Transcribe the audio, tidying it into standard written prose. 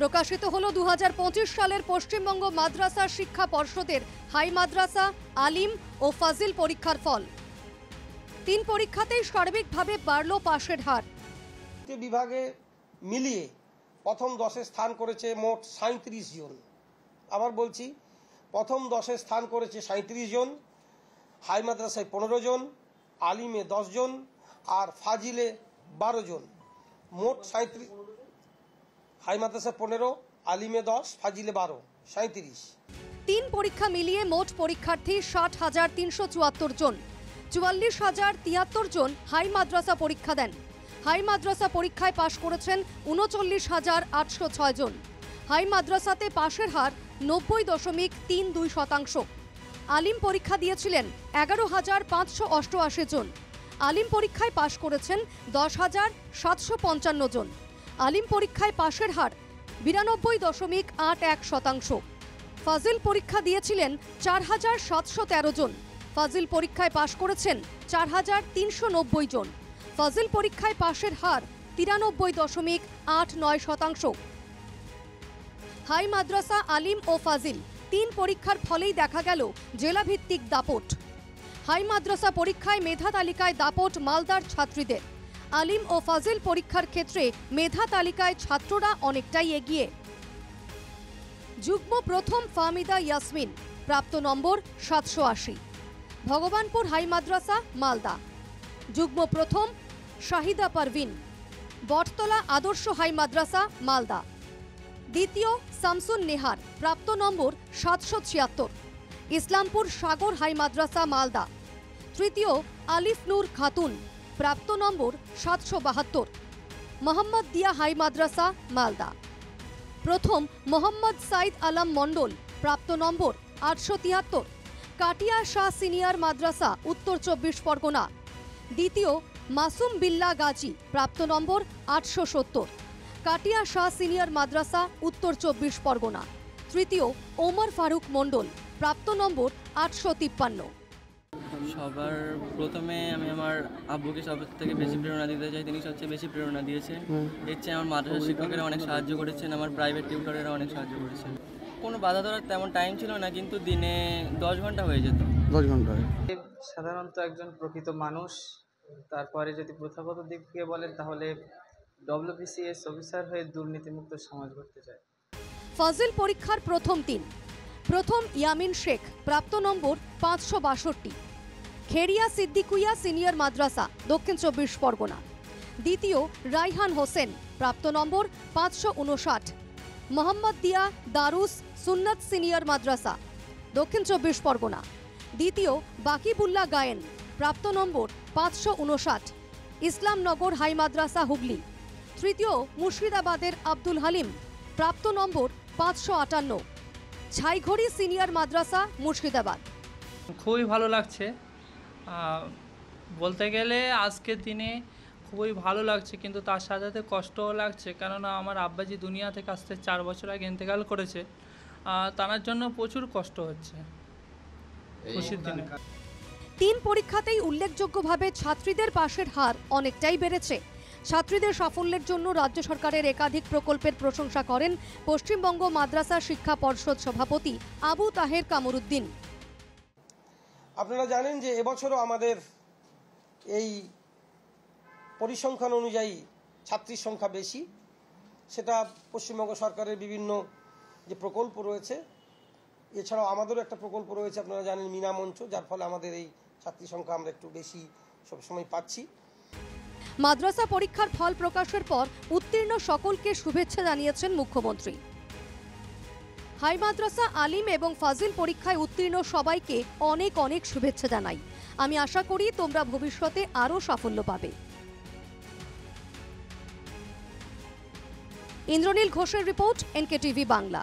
প্রকাশিত হলো 2025 সালের পশ্চিমবঙ্গ মাদ্রাসা শিক্ষা পর্ষদের হাই মাদ্রাসা, আলিম ও ফাজিল পরীক্ষার ফল। 3 পরীক্ষাতেই সার্বিকভাবে বাড়ল পাশের হার। বিভাগে মিলিয়ে প্রথম 10-এ স্থান করেছে মোট 37 জন। আবার বলছি, প্রথম 10-এ স্থান করেছে 37 জন, হাই মাদ্রাসায় 15 জন, আলিমে 10 জন আর ফাজিলে 12 জন। মোট 37, হাই মাদ্রাসা 15, আলিমে 10, ফাজিলে 12, 37। 3 পরীক্ষা মিলিয়ে মোট পরীক্ষার্থী 60,374 জন। 44,073 জন হাই মাদ্রাসা পরীক্ষা দেন। হাই মাদ্রাসা পরীক্ষায় পাশ করেছেন 39,806 জন। হাই মাদ্রাসাতে পাশের হার 90.32%। আলিম পরীক্ষা দিয়েছিলেন 11,588 জন। আলিম পরীক্ষায় পাশ করেছেন 10,755 জন। আলিম পরীক্ষায় পাশের হার 92.81%। ফাজিল পরীক্ষা দিয়েছিলেন 4,713 জন। ফাজিল পরীক্ষায় পাশ করেছেন 4,390 জন। ফাজিল পরীক্ষায় পাশের হার 93.89%। হাই মাদ্রাসা, আলিম ও ফাজিল 3 পরীক্ষার ফলেই দেখা গেল জেলাভিত্তিক দাপট। হাই মাদ্রাসা পরীক্ষায় মেধা তালিকায় দাপট মালদার ছাত্রীদের। আলিম ও ফাজিল পরীক্ষার ক্ষেত্রে মেধা তালিকায় ছাত্ররা অনেকটাই এগিয়ে। যুগ্ম প্রথম ফাহমিদা ইয়াসমিন, প্রাপ্ত নম্বর 780। ভগবানপুর হাই মাদ্রাসা, মালদা। যুগ্ম প্রথম শাহিদা পারভিন, বটতলা আদর্শ হাই মাদ্রাসা, মালদা। দ্বিতীয় শামসুন নেহার, প্রাপ্ত নম্বর 776। ইসলামপুর সাগর হাই মাদ্রাসা, মালদা। তৃতীয় আলিফ নূর খাতুন, প্রাপ্ত নম্বর 772। মোহাম্মদ দিয়া হাই মাদ্রাসা, মালদা। প্রথম মোহাম্মদ সাইদ আলম মণ্ডল, প্রাপ্ত নম্বর 873। কাটিয়া শাহ সিনিয়র মাদ্রাসা, উত্তর 24 পরগনা। দ্বিতীয় মাসুম বিল্লা গাজী, প্রাপ্ত নম্বর 870। কাটিয়া শাহ সিনিয়র মাদ্রাসা, উত্তর 24 পরগনা। তৃতীয় ওমর ফারুক মণ্ডল, প্রাপ্ত নম্বর 853। সবার প্রথমে আমি আমার আব্বুকে সব থেকে বেশি প্রেরণা দিতে চাই। তিনি সবচেয়ে বেশি প্রেরণা দিয়েছেন। এর চেয়ে আমার মাদ্রাসা শিক্ষকেরা অনেক সাহায্য করেছেন, আমার প্রাইভেট টিউটরেরা অনেক সাহায্য করেছেন। কোনো বাধা ধরার তেমন টাইম ছিল না, কিন্তু দিনে 10 ঘন্টা হয়ে যেত। 10 ঘন্টা। সাধারণত একজন প্রকৃত মানুষ। তারপরে যদি প্রথাগত দিক থেকে বলেন তাহলে WBCS অফিসার হয়ে দুর্নীতিমুক্ত সমাজ গড়তে চায়। ফাজিল পরীক্ষার প্রথম 3। প্রথম ইয়ামিন শেখ, প্রাপ্ত নম্বর 562। খেরিয়া সিদ্দিকুইয়া সিনিয়র মাদ্রাসা, দক্ষিণ 24 পরগনা। দ্বিতীয় রাইহান হোসেন, প্রাপ্ত নম্বর 559। মোহাম্মদ দিয়া দারুস সুন্নত সিনিয়র মাদ্রাসা, দক্ষিণ 24 পরগনা। দ্বিতীয় বাকিবুল্লাহ গায়েন, প্রাপ্ত নম্বর 559। ইসলামনগর হাই মাদ্রাসা, হুগলি। তৃতীয় মুর্শিদাবাদের আব্দুল হালিম, প্রাপ্ত নম্বর 558। ছাইঘড়ি সিনিয়র মাদ্রাসা, মুর্শিদাবাদ। খুবই ভালো লাগছে, বলতে গেলে আজকের দিনে খুবই ভালো লাগছে, কিন্তু তার সাথে সাথে কষ্টও লাগছে। কেননা আমার আব্বাজি দুনিয়া থেকে আসতে 4 বছর আগে ইন্তেকাল করেছে। তার জন্য প্রচুর কষ্ট হচ্ছে খুশির দিনে। 3 পরীক্ষাতেই উল্লেখযোগ্যভাবে ছাত্রীদের পাশের হার অনেকটাই বেড়েছে। ছাত্রীদের সাফল্যের জন্য রাজ্য সরকারের একাধিক প্রকল্পের প্রশংসা করেন পশ্চিমবঙ্গ মাদ্রাসা শিক্ষা পর্ষদ সভাপতি আবু তাহের কামরুদ্দিন। আপনারা জানেন যে এবছরও আমাদের এই পরিসংখ্যান অনুযায়ী ছাত্রীর সংখ্যা বেশি। সেটা পশ্চিমবঙ্গ সরকারের বিভিন্ন যে প্রকল্প রয়েছে, এছাড়াও আমাদেরও একটা প্রকল্প রয়েছে, আপনারা জানেন মিনা মঞ্চ, যার ফলে আমাদের এই ছাত্রী সংখ্যা আমরা একটু বেশি সবসময় পাচ্ছি। মাদ্রাসা পরীক্ষার ফল প্রকাশের পর উত্তীর্ণ সকলকে শুভেচ্ছা জানিয়েছেন মুখ্যমন্ত্রী। হাই মাদ্রাসা, আলিম এবং ফাজিল পরীক্ষায় উত্তীর্ণ সবাইকে অনেক অনেক শুভেচ্ছা জানাই। আমি আশা করি তোমরা ভবিষ্যতে আরও সাফল্য পাবে। ইন্দ্রনীল ঘোষের রিপোর্ট, NKTV বাংলা।